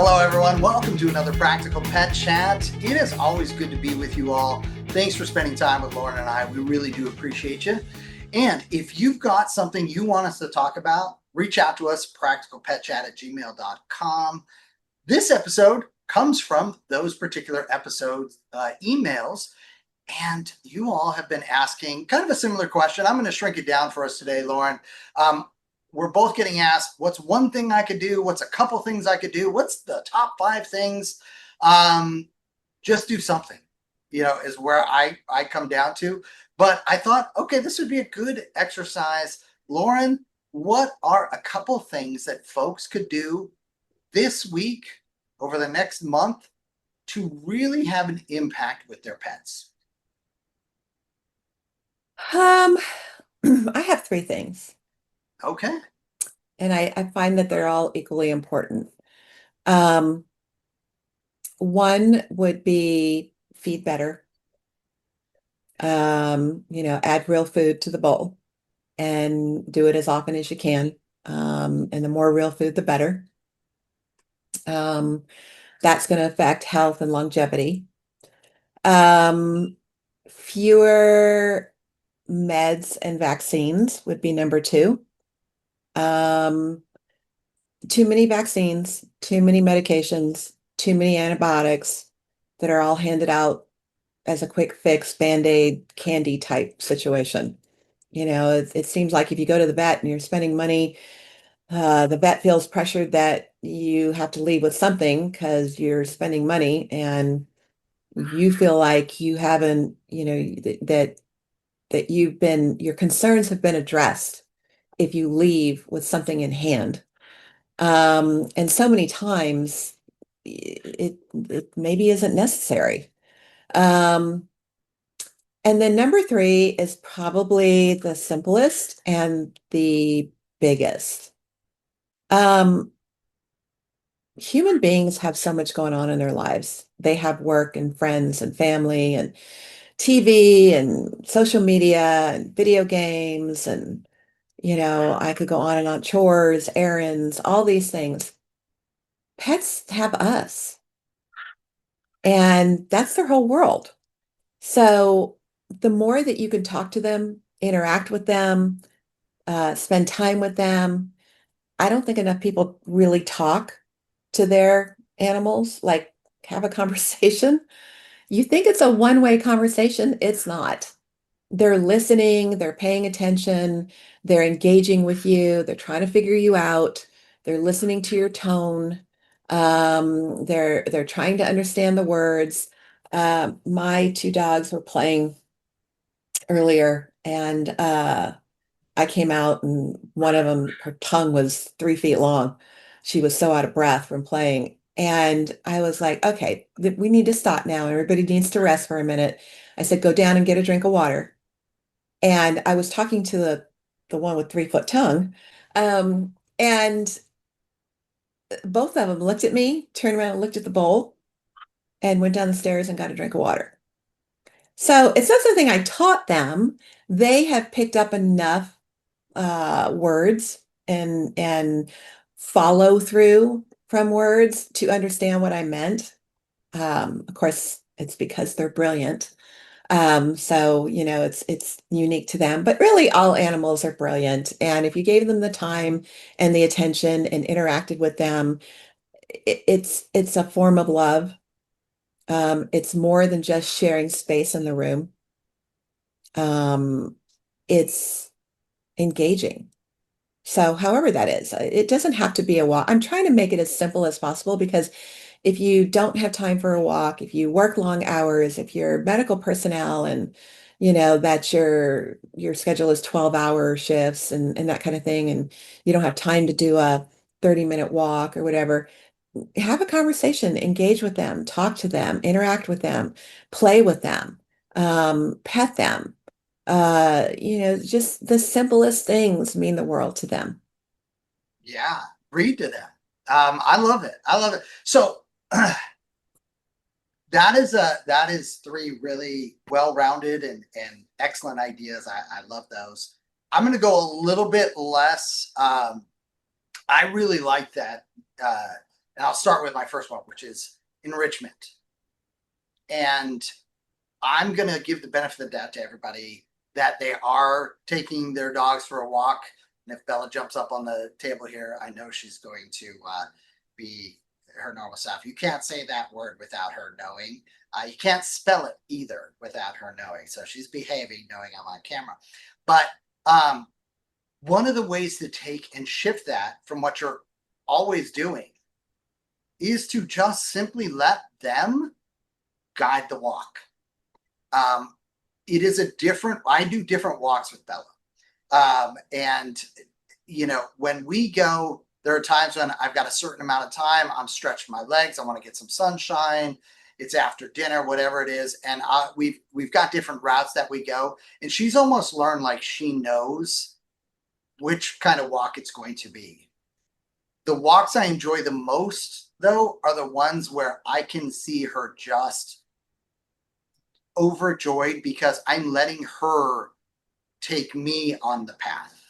Hello, everyone. Welcome to another Practical Pet Chat. It is always good to be with you all. Thanks for spending time with Lorin and I. We really do appreciate you. And if you've got something you want us to talk about, reach out to us, practicalpetchat@gmail.com. This episode comes from those particular episodes emails. And you all have been asking kind of a similar question. I'm going to shrink it down for us today, Lorin. We're both getting asked, what's one thing I could do? What's a couple things I could do? What's the top 5 things? Just do something, is where I come down to. But I thought, okay, this would be a good exercise. Lorin, what are a couple things that folks could do this week, over the next month, to really have an impact with their pets? I have 3 things, Okay. and I find that they're all equally important. Um, One would be feed better. Add real food to the bowl and do it as often as you can. And the more real food, the better. Um, that's going to affect health and longevity. Um, Fewer meds and vaccines would be number 2. Um, Too many vaccines, too many medications, too many antibiotics that are all handed out as a quick fix, Band-Aid, candy type situation. It seems like if you go to the vet and you're spending money, the vet feels pressured that you have to leave with something because you're spending money, and you feel like you haven't, that your concerns have been addressed if you leave with something in hand. And so many times it maybe isn't necessary. Um, and then number 3 is probably the simplest and the biggest. Um, Human beings have so much going on in their lives. They have work and friends and family and TV and social media and video games, and I could go on and on, chores, errands, all these things. Pets have us, and that's their whole world. So the more that you can talk to them, interact with them, spend time with them. I don't think enough people really talk to their animals, like have a conversation. You think it's a one-way conversation. It's not. They're listening, they're paying attention, they're engaging with you, they're trying to figure you out, they're listening to your tone, they're trying to understand the words. My 2 dogs were playing earlier, and I came out, and one of them, her tongue was 3 feet long. She was so out of breath from playing. And I was like, okay, we need to stop now. Everybody needs to rest for a minute. I said, go down and get a drink of water. And I was talking to the one with 3-foot tongue. And both of them looked at me, turned around and looked at the bowl, and went down the stairs and got a drink of water. So it's not something I taught them. They have picked up enough words and follow through from words to understand what I meant. Of course, it's because they're brilliant. So it's unique to them, but really all animals are brilliant. And if you gave them the time and the attention and interacted with them, it's a form of love. It's more than just sharing space in the room. It's engaging. So however that is, it doesn't have to be a walk. I'm trying to make it as simple as possible, because if you don't have time for a walk, if you work long hours, if you're medical personnel and that your schedule is 12-hour shifts and that kind of thing, and you don't have time to do a 30-minute walk or whatever, have a conversation, engage with them, talk to them, interact with them, play with them, pet them. Just the simplest things mean the world to them. Yeah, read to them. I love it. I love it. So that is 3 really well-rounded and excellent ideas. I love those. I'm going to go a little bit less. I really like that. And I'll start with my first one, which is enrichment. And I'm going to give the benefit of the doubt to everybody that they are taking their dogs for a walk. And if Bella jumps up on the table here, I know she's going to be her normal self. You can't say that word without her knowing. You can't spell it either without her knowing. So she's behaving, knowing I'm on camera. But one of the ways to take and shift that from what you're always doing is to just simply let them guide the walk. It is a different, I do different walks with Bella. And, you know, when we go, there are times when I've got a certain amount of time, I'm stretching my legs, I want to get some sunshine, it's after dinner, whatever it is. And we've got different routes that we go. And she's almost learned, like, she knows which kind of walk it's going to be. The walks I enjoy the most, though, are the ones where I can see her just overjoyed because I'm letting her take me on the path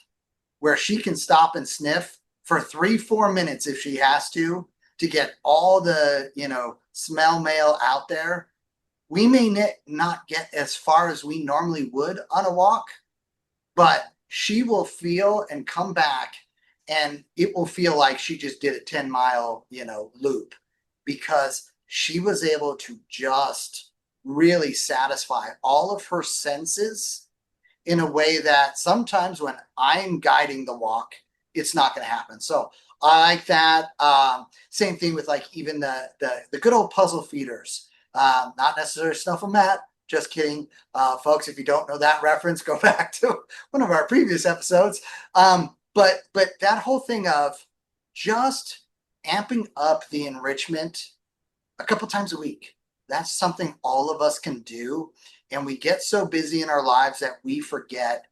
where she can stop and sniff for 3-4 minutes if she has to get all the, you know, smell mail out there. We may not get as far as we normally would on a walk, but she will feel and come back, and it will feel like she just did a 10-mile, you know, loop, because she was able to just really satisfy all of her senses in a way that sometimes when I'm guiding the walk, it's not going to happen. So I like that. Same thing with, like, even the good old puzzle feeders. Not necessarily Snuff-O-Mat. Just kidding. Folks, if you don't know that reference, go back to one of our previous episodes. But that whole thing of just amping up the enrichment a couple times a week, that's something all of us can do. And we get so busy in our lives that we forget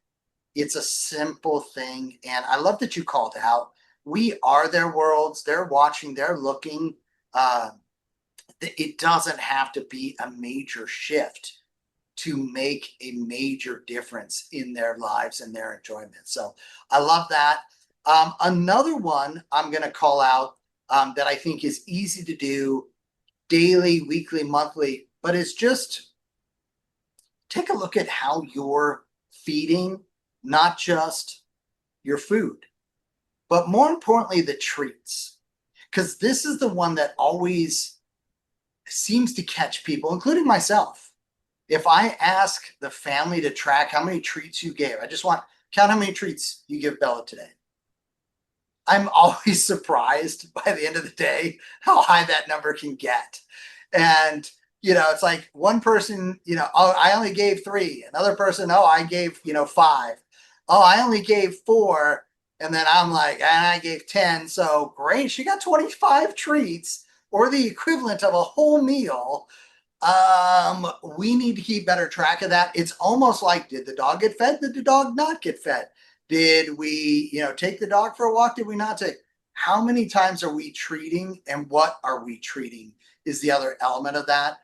it's a simple thing. And I love that you called out. We are their worlds. They're watching, they're looking. It doesn't have to be a major shift to make a major difference in their lives and their enjoyment. So I love that. Another one I'm going to call out that I think is easy to do daily, weekly, monthly, but it's just take a look at how you're feeding, not just your food, but more importantly, the treats. Because this is the one that always seems to catch people, including myself. If I ask the family to track how many treats you gave, I just want count how many treats you give Bella today. I'm always surprised by the end of the day how high that number can get. And, you know, it's like one person, you know, oh, I only gave 3. Another person, oh, I gave, you know, 5. Oh, I only gave 4. And then I'm like, and I gave 10. So great. She got 25 treats, or the equivalent of a whole meal. We need to keep better track of that. It's almost like, did the dog get fed? Did the dog not get fed? Did we, you know, take the dog for a walk? Did we not take? How many times are we treating, and what are we treating is the other element of that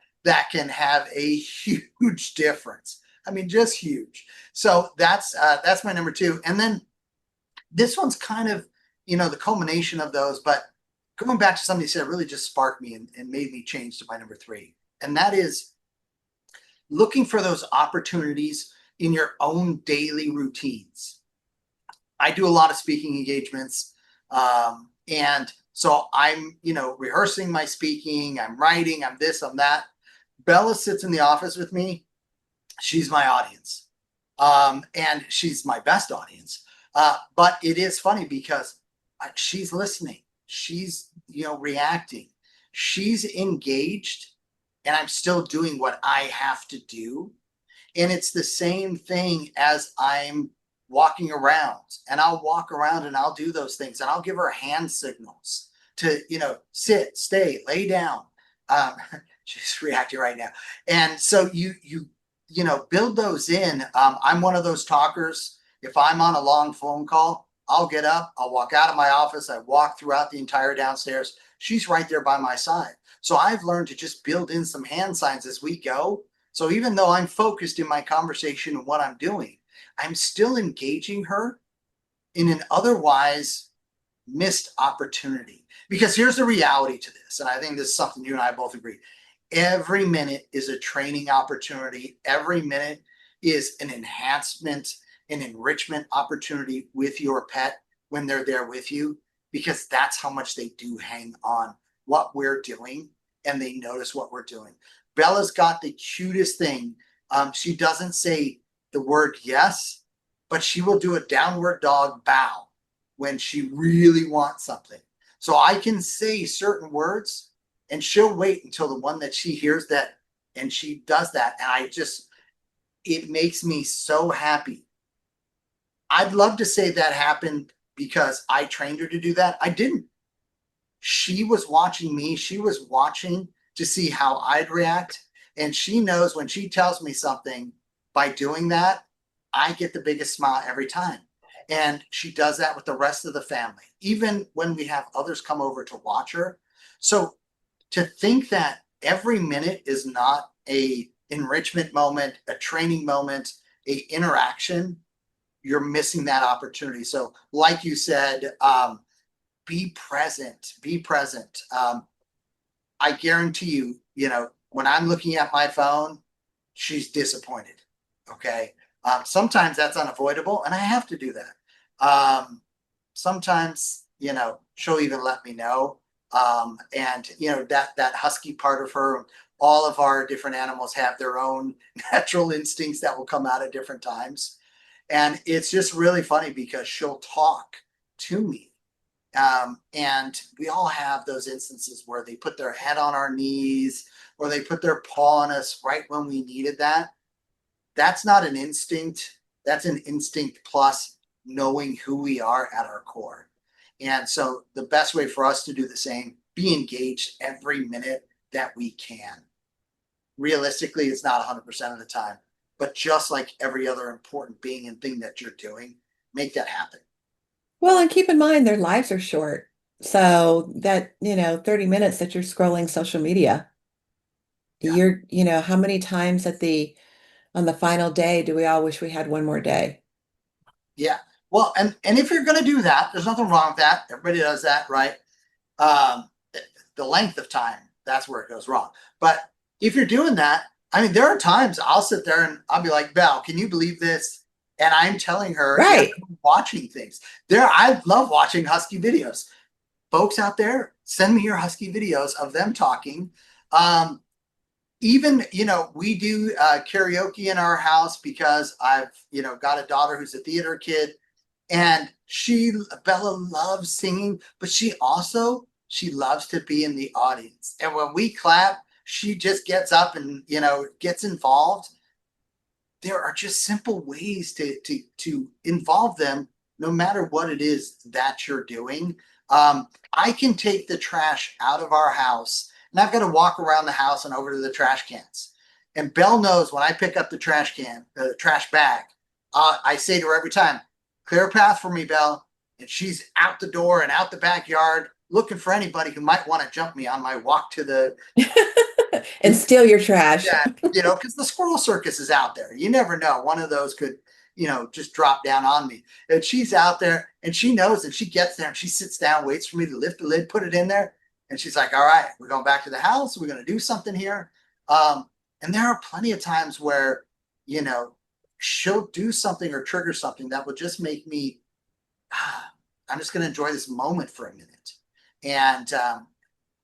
can have a huge difference. I mean, just huge. So that's my number 2. And then this one's kind of, you know, the culmination of those, but going back to something you said really just sparked me and made me change to my number 3. And that is looking for those opportunities in your own daily routines. I do a lot of speaking engagements. And so I'm, you know, rehearsing my speaking, I'm writing, I'm this, I'm that. Bella sits in the office with me. She's my audience. And she's my best audience. But it is funny because she's listening. She's, you know, reacting. She's engaged, and I'm still doing what I have to do. And it's the same thing as I'm walking around, and I'll walk around and I'll do those things, and I'll give her hand signals to, you know, sit, stay, lay down. She's reacting right now. And so you know, build those in. I'm one of those talkers. If I'm on a long phone call, I'll get up, I'll walk out of my office, I walk throughout the entire downstairs. She's right there by my side. So I've learned to just build in some hand signs as we go. So even though I'm focused in my conversation and what I'm doing, I'm still engaging her in an otherwise missed opportunity. Because here's the reality to this, and I think this is something you and I both agree. Every minute is a training opportunity. Every minute is an enhancement, an enrichment opportunity with your pet when they're there with you, because that's how much they do hang on what we're doing and they notice what we're doing. Bella's got the cutest thing. She doesn't say the word yes, but she will do a downward dog bow when she really wants something. So I can say certain words and she'll wait until the one that she hears that and she does that. And it makes me so happy. I'd love to say that happened because I trained her to do that. I didn't. She was watching me. She was watching to see how I'd react. And she knows when she tells me something by doing that, I get the biggest smile every time. And she does that with the rest of the family, even when we have others come over to watch her. So to think that every minute is not a enrichment moment, a training moment, a interaction, you're missing that opportunity. So like you said, be present, be present. I guarantee you, when I'm looking at my phone, she's disappointed. Okay. Sometimes that's unavoidable and I have to do that. Sometimes, she'll even let me know. And that husky part of her, all of our different animals have their own natural instincts that will come out at different times. And it's just really funny because she'll talk to me. And we all have those instances where they put their head on our knees or they put their paw on us right when we needed that. That's not an instinct. That's an instinct plus knowing who we are at our core. And so the best way for us to do the same, be engaged every minute that we can. Realistically, it's not 100% of the time, but just like every other important being and thing that you're doing, make that happen. Well, and keep in mind their lives are short. So that, 30 minutes that you're scrolling social media, Yeah. how many times on the final day do we all wish we had one more day? Yeah. Well, and if you're going to do that, there's nothing wrong with that. Everybody does that, right? Um, the length of time, that's where it goes wrong. But if you're doing that, I mean, there are times I'll sit there and I'll be like, Belle, can you believe this? And I'm telling her, yeah, Right. I'm watching things. I love watching husky videos. Folks out there, send me your husky videos of them talking. Um, Even, we do karaoke in our house because I've, got a daughter who's a theater kid and Bella loves singing, but she loves to be in the audience. And when we clap, she just gets up and, gets involved. There are just simple ways to involve them no matter what it is that you're doing. I can take the trash out of our house and I've got to walk around the house and over to the trash cans. And Belle knows when I pick up the trash can, the trash bag, I say to her every time, clear a path for me, Belle. And she's out the door and out the backyard looking for anybody who might want to jump me on my walk to the And steal your trash. yeah, because the squirrel circus is out there. You never know. One of those could, just drop down on me. And she's out there and she knows and she gets there and she sits down, waits for me to lift the lid, put it in there. And she's like, all right, we're going back to the house. We're going to do something here. And there are plenty of times where, she'll do something or trigger something that will just make me, I'm just going to enjoy this moment for a minute. And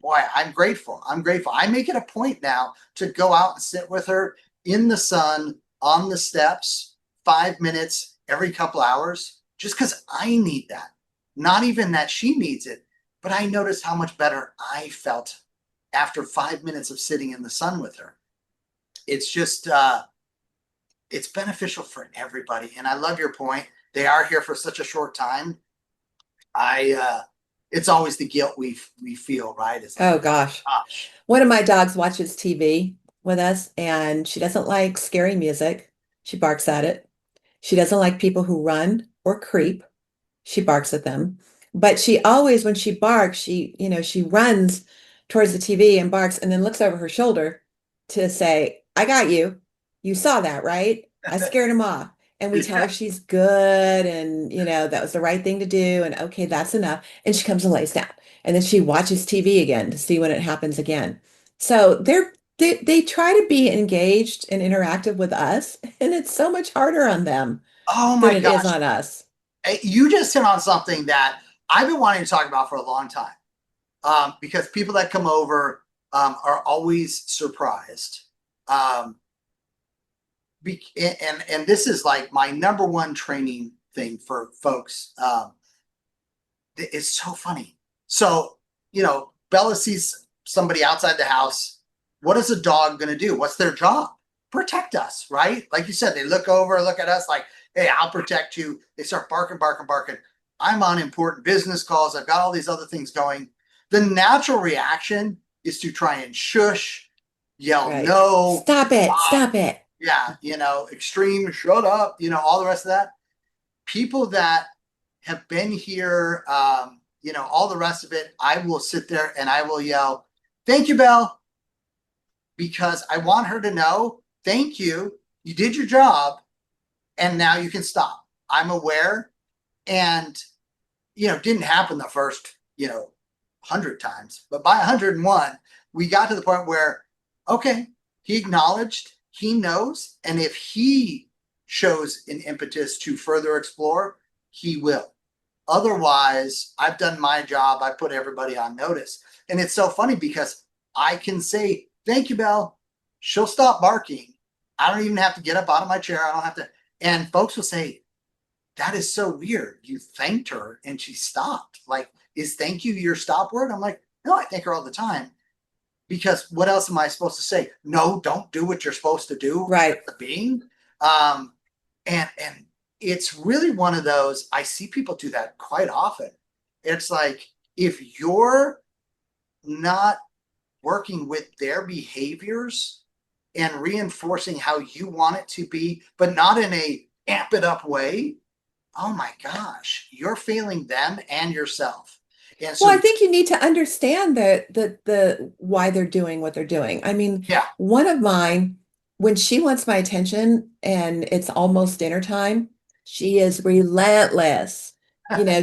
boy, I'm grateful. I'm grateful. I make it a point now to go out and sit with her in the sun on the steps, 5 minutes every couple hours, just because I need that. Not even that she needs it, but I noticed how much better I felt after 5 minutes of sitting in the sun with her. It's just, it's beneficial for everybody. And I love your point. They are here for such a short time. It's always the guilt we feel, right? It's like, Oh gosh. gosh, One of my dogs watches TV with us and she doesn't like scary music. She barks at it. She doesn't like people who run or creep. She barks at them. But she always, when she barks, she runs towards the TV and barks and then looks over her shoulder to say, I got you. You saw that, right? I scared him off. and we tell her she's good and that was the right thing to do and okay, that's enough. And she comes and lays down. And then she watches TV again to see when it happens again. So they try to be engaged and interactive with us, and it's so much harder on them Oh than my it is gosh. on us. You just hit on something that I've been wanting to talk about for a long time. Because people that come over are always surprised. Um, and this is like my number one training thing for folks. It's so funny. So, Bella sees somebody outside the house. What is a dog going to do? What's their job? Protect us, right? Like you said, they look over, look at us like, hey, I'll protect you. They start barking, barking, barking. I'm on important business calls. I've got all these other things going. The natural reaction is to try and shush, yell Right. no, Stop it. stop. Stop it. Yeah, extreme, shut up, all the rest of that. People that have been here, all the rest of it, I will sit there and I will yell, thank you, Belle, because I want her to know, thank you, you did your job, and now you can stop. I'm aware, and didn't happen the first 100 times, but by 101, we got to the point where, okay, he acknowledged, he knows, and if he shows an impetus to further explore, he will. Otherwise, I've done my job. I put everybody on notice. And it's so funny because I can say, thank you, Belle. She'll stop barking. I don't even have to get up out of my chair. I don't have to. And folks will say, that is so weird. You thanked her and she stopped. Like, is thank you your stop word? I'm like, no, I thank her all the time. Because what else am I supposed to say? No, don't do what you're supposed to do as Right. a being. And it's really one of those, I see people do that quite often. It's like, if you're not working with their behaviors and reinforcing how you want it to be, but not in a amp it up way, oh my gosh, you're failing them and yourself. And Well, I so, think you need to understand the why they're doing what they're doing. I mean, yeah, one of mine, when she wants my attention and it's almost dinner time, she is relentless.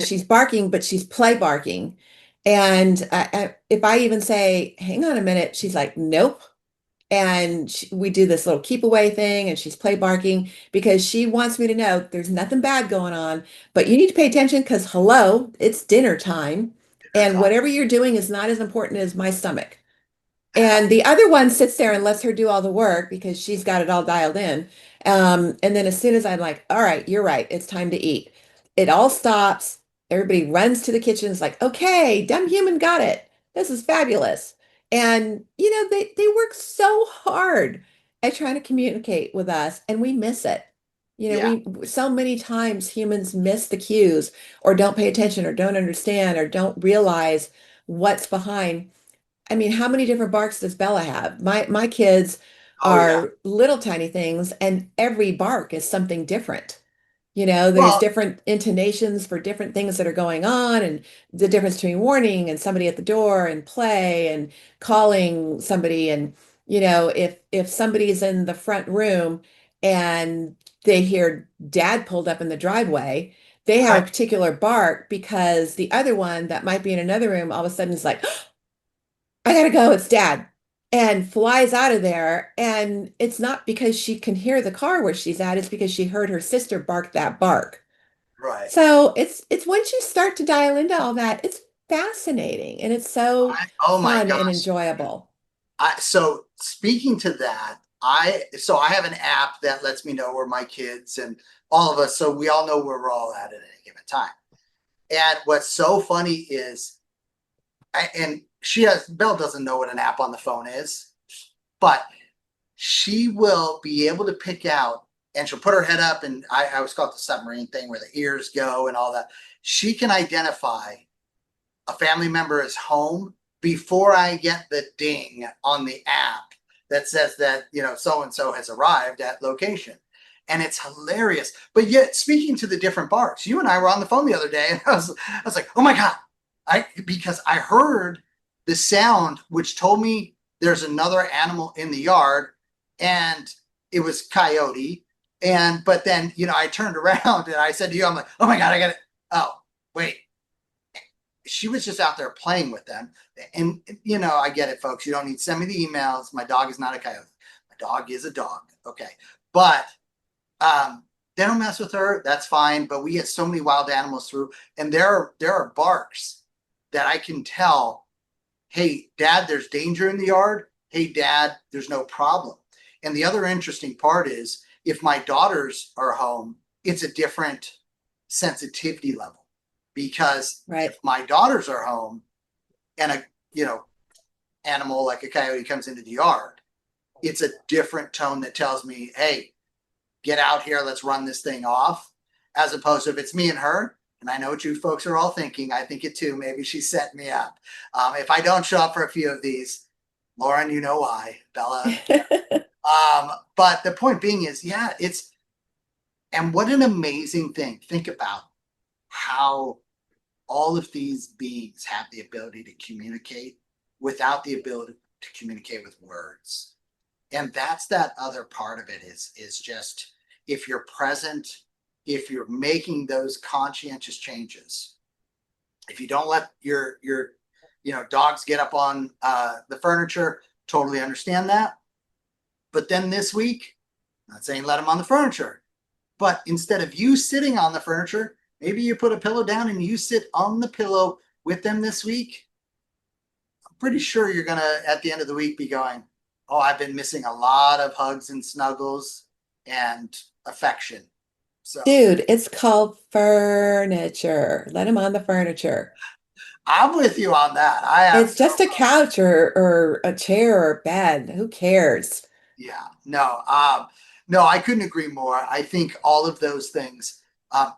She's barking, but she's play barking. And if I even say, hang on a minute, she's like, nope. And we do this little keep away thing, and she's play barking because she wants me to know there's nothing bad going on, but you need to pay attention because hello, it's dinner time, dinner and time. whatever you're doing is not as important as my stomach. And the other one sits there and lets her do all the work because she's got it all dialed in. And then as soon as I'm like, all right, you're right, it's time to eat, it all stops. Everybody runs to the kitchen. It's like, okay, dumb human got it. This is fabulous. And they work so hard at trying to communicate with us, and we miss it. Yeah. We so many times humans miss the cues or don't pay attention or don't understand or don't realize what's behind. I mean, how many different barks does Bella have? My kids Oh, yeah. are little tiny things, and every bark is something different. There's Well, different intonations for different things that are going on, and the difference between warning and somebody at the door and play and calling somebody. And if somebody's in the front room and they hear dad pulled up in the driveway, they have a right, particular bark because the other one that might be in another room all of a sudden is like, I gotta go, it's dad. And flies out of there. And it's not because she can hear the car where she's at, it's because she heard her sister bark that bark. right. So it's once you start to dial into all that, it's fascinating and it's so Oh my fun and gosh. enjoyable. So speaking to that, I have an app that lets me know where my kids and all of us, so we all know where we're all at any given time. And what's so funny is, and Belle doesn't know what an app on the phone is, but she will be able to pick out, and she'll put her head up, and I always call it the submarine thing where the ears go and all that. She can identify a family member is home before I get the ding on the app that says that, so and so has arrived at location. And it's hilarious. But yet, speaking to the different barks, you and I were on the phone the other day, and I was like, oh my God. Because I heard the sound, which told me there's another animal in the yard, and it was coyote. But then, I turned around and I said to you, I'm like, oh my God, I got it. Oh, wait. She was just out there playing with them. And, I get it, folks. You don't need to send me the emails. My dog is not a coyote. My dog is a dog. Okay. But they don't mess with her. That's fine. But we get so many wild animals through, and there are barks that I can tell, hey, Dad, there's danger in the yard. Hey, Dad, there's no problem. And the other interesting part is if my daughters are home, it's a different sensitivity level because Right. if my daughters are home and a, animal like a coyote comes into the yard, it's a different tone that tells me, hey, get out here, let's run this thing off. As opposed to if it's me and her, and I know what you folks are all thinking, I think it too, maybe she's setting me up. If I don't show up for a few of these, Lauren, you know why, Bella. But the point being is, yeah, and what an amazing thing. Think about how all of these beings have the ability to communicate without the ability to communicate with words. And that's that other part of it is just if you're present, if you're making those conscientious changes, if you don't let your dogs get up on the furniture, totally understand that. But then this week, I'm not saying let them on the furniture, but instead of you sitting on the furniture, maybe you put a pillow down and you sit on the pillow with them this week. I'm pretty sure you're gonna at the end of the week be going, oh, I've been missing a lot of hugs and snuggles and affection. So Dude, it's called furniture. Let him on the furniture. I'm with you on that. I have It's no just a problem. couch or a chair or a bed. Who cares? Yeah, no, no, I couldn't agree more. I think all of those things,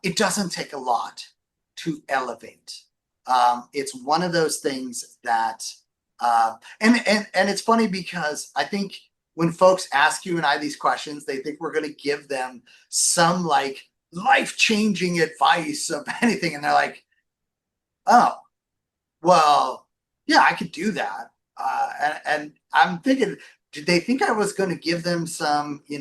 it doesn't take a lot to elevate. It's one of those things that, and it's funny because I think when folks ask you and I these questions, they think we're going to give them some like life-changing advice of anything, and they're like, oh, well, yeah, I could do that. And I'm thinking, did they think I was going to give them some, E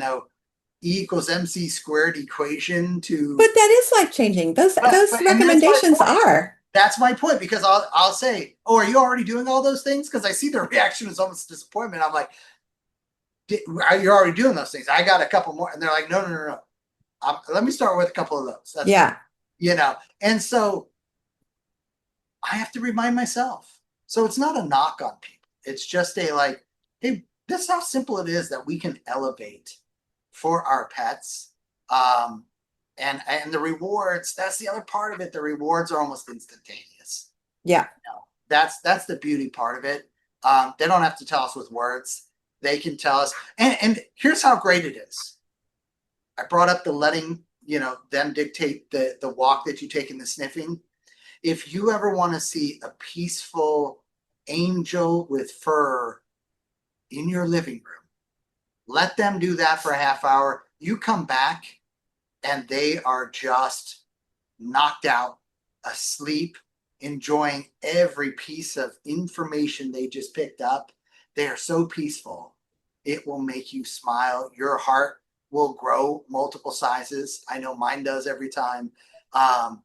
equals MC squared equation But to, that is life changing. Those but those and that's my recommendations point. are. That's my point because I'll say, oh, are you already doing all those things? Because I see their reaction is almost disappointment. I'm like, you're already doing those things. I got a couple more, and they're like, no, no, no, no. Let me start with a couple of those. That's fine. Yeah. And so I have to remind myself. So it's not a knock on people. It's just a like, hey, this is how simple it is that we can elevate for our pets. Um, and the rewards, that's the other part of it. The rewards are almost instantaneous. Yeah. That's the beauty part of it. They don't have to tell us with words. They can tell us. And here's how great it is. I brought up the letting, them dictate the walk that you take in the sniffing. If you ever want to see a peaceful angel with fur in your living room, let them do that for a half hour. You come back and they are just knocked out, asleep, enjoying every piece of information they just picked up. They are so peaceful. It will make you smile. Your heart will grow multiple sizes. I know mine does every time. It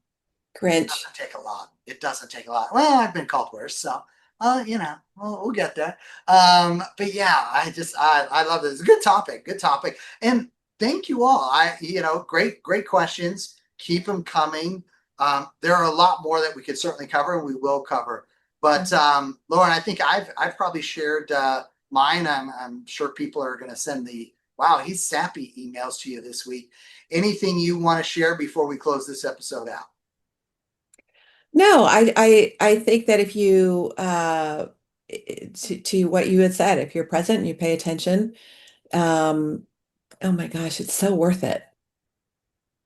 Grinch. doesn't take a lot. It doesn't take a lot. Well, I've been called worse, so we'll get there. But yeah, I love this. It's a good topic. Good topic. And thank you all. Great questions. Keep them coming. There are a lot more that we could certainly cover, and we will cover. But Lauren, I think I've probably shared mine. I'm sure people are going to send the wow, he's sappy emails to you this week. Anything you want to share before we close this episode out? No, I think that if you to what you had said, if you're present and you pay attention, um, oh my gosh, it's so worth it.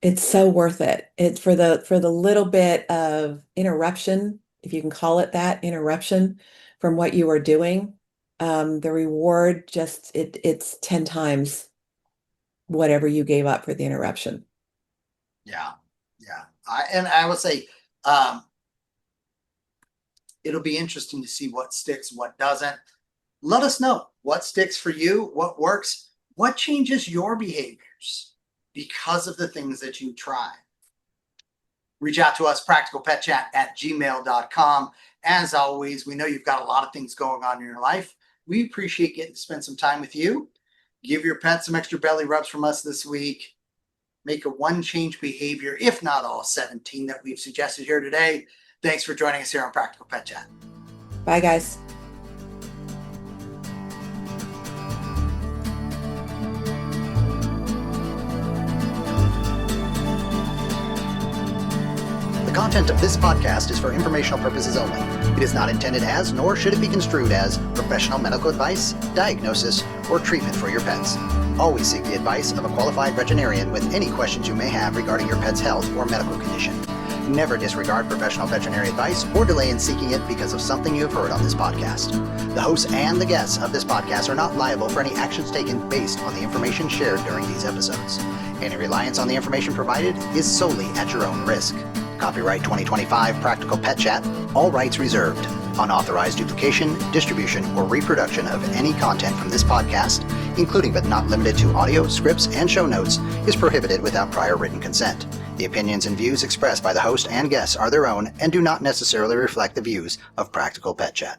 It's so worth it. It's for the little bit of interruption, if you can call it that, interruption from what you are doing. The reward just it's 10 times whatever you gave up for the interruption. Yeah, yeah. I would say um, it'll be interesting to see what sticks, what doesn't. Let us know what sticks for you, what works, what changes your behaviors. because of the things that you try. Reach out to us, practicalpetchat@gmail.com. As always, we know you've got a lot of things going on in your life. We appreciate getting to spend some time with you. Give your pet some extra belly rubs from us this week. Make a one change behavior, if not all 17 that we've suggested here today. Thanks for joining us here on Practical Pet Chat. Bye, guys. The content of this podcast is for informational purposes only. It is not intended as, nor should it be construed as, professional medical advice, diagnosis, or treatment for your pets. Always seek the advice of a qualified veterinarian with any questions you may have regarding your pet's health or medical condition. Never disregard professional veterinary advice or delay in seeking it because of something you have heard on this podcast. The hosts and the guests of this podcast are not liable for any actions taken based on the information shared during these episodes. Any reliance on the information provided is solely at your own risk. Copyright 2025 Practical Pet Chat, all rights reserved. Unauthorized duplication, distribution, or reproduction of any content from this podcast, including but not limited to audio, scripts, and show notes, is prohibited without prior written consent. The opinions and views expressed by the host and guests are their own and do not necessarily reflect the views of Practical Pet Chat.